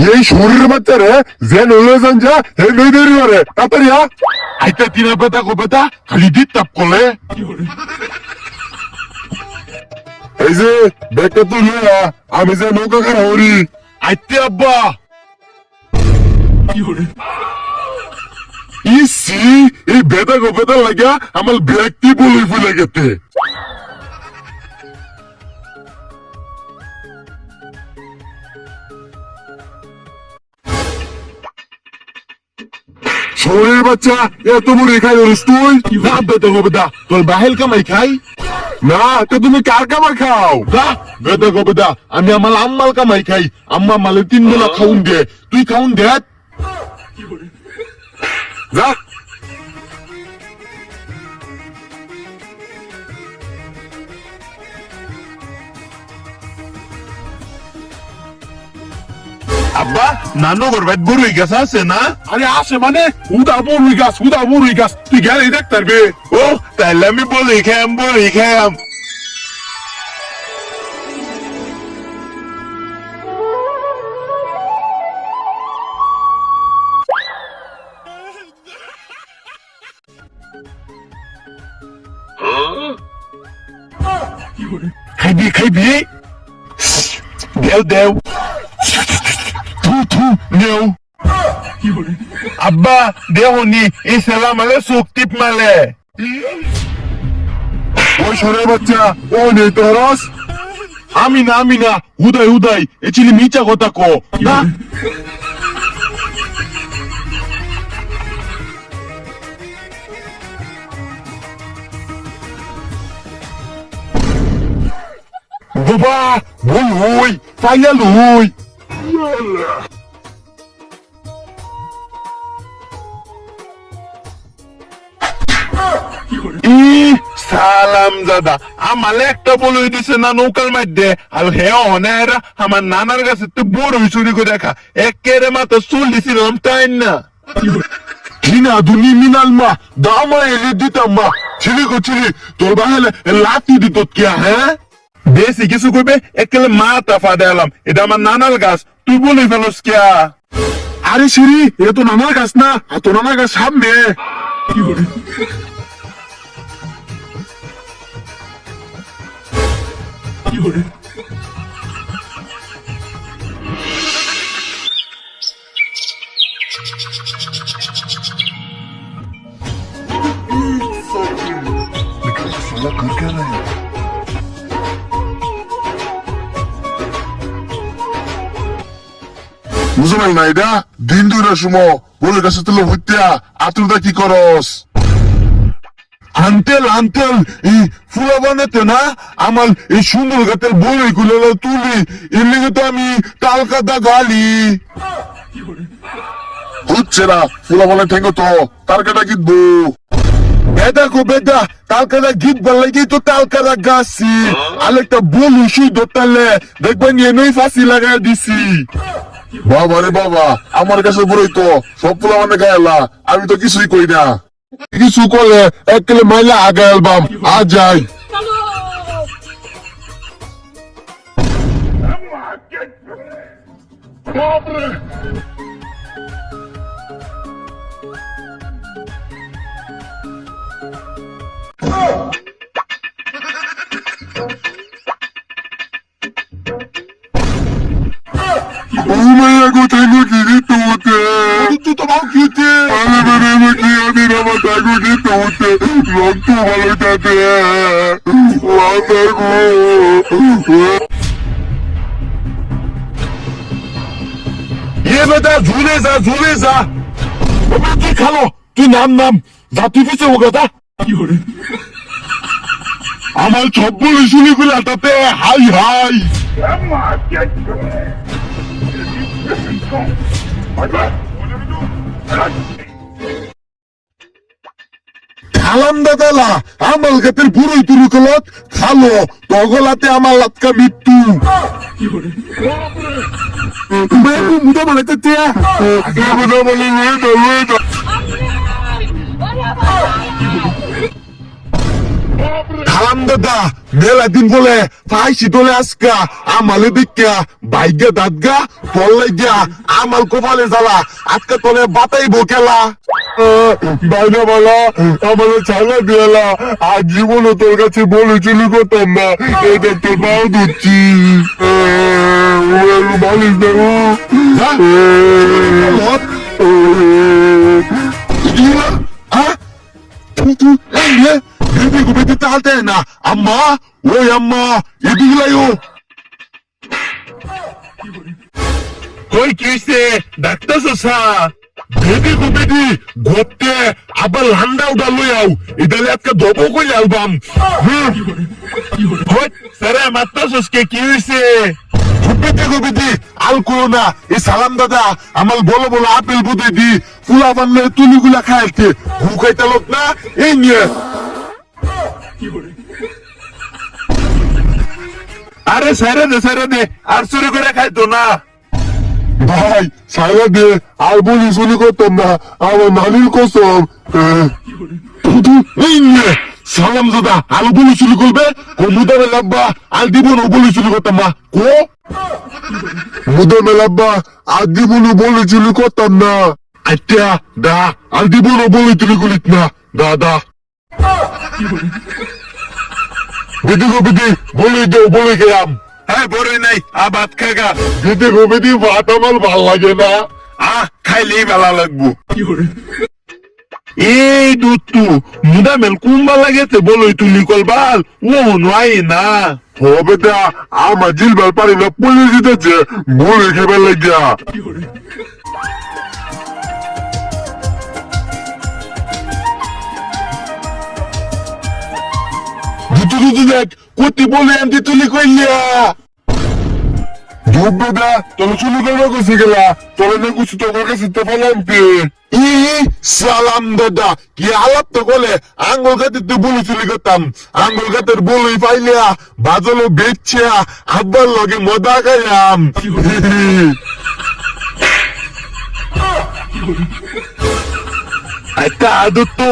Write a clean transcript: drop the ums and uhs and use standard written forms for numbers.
এই শরীরের বাচ্চারে যে নইলে যান যা হে নই দেরি করে তাড়াতাড়ি আইতা তিনা বেটা গো বেটা খালি দিত তাপ করলে এই যে বেটা তুই আমি যে নৌকা খারা হরি আইতে আব্বা ইসি এই বেটা গো বেটা লাগা আমার ব্যক্তি বলি ফুলে গেতে শরীরের বাচ্চা এত বড় খাই ধরিস তুই না বেটা গো বেটা তোর বাহেল কামাই খাই না তো তুমি কার কামাই খাও না বেটা গো বেটা আমি আমার আম্মাল কামাই খাই আম্মা মালে 3 বেলা খাউন দে তুই খাউন দে যা আব্বা নানু গরবাত বড়ই গাছ আছে না আরে আছে মানে উদা বড়ই গাছ তুই গেলে দেখতে পারবে ও তাহলে আমি বড়ই খাম খাইবি দেও নেও আব্বা দেহনি এই সালাম আলে চোখ টিপ মালে ওই সরের বাচ্চা ও নেই তোরস আমি না হুদাই এ চিলি মিচা কথা কো না বাবা হই ফাইনাল হই সালাম দাদা আমালে একটা বলে দিছে না নৌকার মধ্যে আর হে অনেক আমার নানার কাছে তো বড় চুরি করে দেখা একেরে মাথা চল্লিছিলাম তাই না কিনা দুনি মিনাল মা দামা এলে দিতাম মা ছিলি তোর বাহালে লাতি দিত কিয়া হ্যাঁ বেশি কিছু করবে একেলে মাথা ফাদে এলাম এটা আমার নানার গাছ তুই বলে ফেলোস কিয়া আরে সিরি এটা তো নানার গাছ না আর তো নানার গাছ সামনে বুঝলাম না এটা দিন দুইটার সময় বলে কাছে তুলো হইতা আতুরটা কি করস আন্তেল এই ফুলা বানাতে না আমার এই সুন্দর গাতের বই গুলো তুলি এর লিগে তো আমি তালকাতা গালি হচ্ছে না ফুলা বানা ঠেঙ্গো তো তারকাটা গিতবো বেটা তালকাটা গীত বললে তো তালকাটা গাছি আরেকটা বলু সুই ধরতালে দেখবেন এনেই ফাঁসি লাগাই দিছি বাবা রে বাবা আমার কাছে বড়ই তো সব ফুলা মানে গায়েলা আমি তো কিছুই কই না কিছু করলে এক কিলো মাইলা আগে অ্যালবাম আ যাই তুই তো ভাব খেতে রক্ত ভালো থাকে বেটা ঝুলে যা তুই খালো তুই নাম যা তুই পিছিয়ে ও কথা আমার সব বলে শুনি করে তাতে হাই খালাম দাদালা আমার গাতের বুড়োই তুরু কলত খালো তগলাতে আমার লাতকা মৃত্যু মুদা বানাইতে খালাম সালাম দাদা মেলা দিন বলে ফাইসি তোলে আজকা আমালে দেখা বাইগা দাদগা পল্লাই গিয়া আমাল কোপালে জ্বালা আজকে তোলে বাতাইবো খেলা বাইনা বলা আমাদের ছালা দিয়ালা আর জীবনও তোর কাছে বলে চুলি করতাম না এটা তোর পাও ধরছি বলিস না না আম্মা ওই আম্মা এদিকে লাইও কই কি হইছে ডাক্তার সসা বেবি গো বেবি ঘটতে আবার লান্ডা উড়া লই আও ইদালে আজকে দবো কই অ্যালবাম কই সারা মাত্তাছস কি হইছে বেবি গো বেবি আল করোনা এই সালাম দাদা আমার বলো বলো আপেল বুঝে দি ফুলা বানলে তুলিগুলা খাইতে ভুকাইতে লোক না এই নিয়ে আরে সারা দে আর চুরি করে খাইতো না ভাই সাইলা দে আর বলি শুনি করতাম না আমার নানির কসম এই নিয়ে সালাম দাদা আলু বলি শুরু করবে মুদামে লাব্বা আর দিব না বলি শুরু করতাম না কো মুদামে লাব্বা আর দিব না বলি শুরু করতাম না আচ্ছা দা আর দিব না বলি শুরু করিস না দাদা বিদি গো বিদি বলি দেও বলি গেলাম হ্যাঁ বড়ই নাই ভাত খাগা বিদি গো বিদি ভাত আমার ভাল লাগে না খাইলেই ভালো লাগবো এই দুটু মুদা মেল কুম্বা লাগেছে বলই তুলি কলবাল ও নয় না হবে দা আমার জিলবার পারি না পুলিশ দিতেছে বলে খেবে লাগিয়া দুটো দেখ কতি বলে আনতে তুলি কইলিয়া ডুববে দা তোর শুরু করবো কইছি গেলা তোর না কিছু তোর কাছে তো বললাম ই সালাম দাদা কি আলাপ তো বলে আঙ্গুল গাতে তুই বলি চুলি করতাম আঙ্গুল গাতের বলি পাইলিয়া বাজলো বেচছে আব্বার লগে মজা খাইলাম একটা আদত তো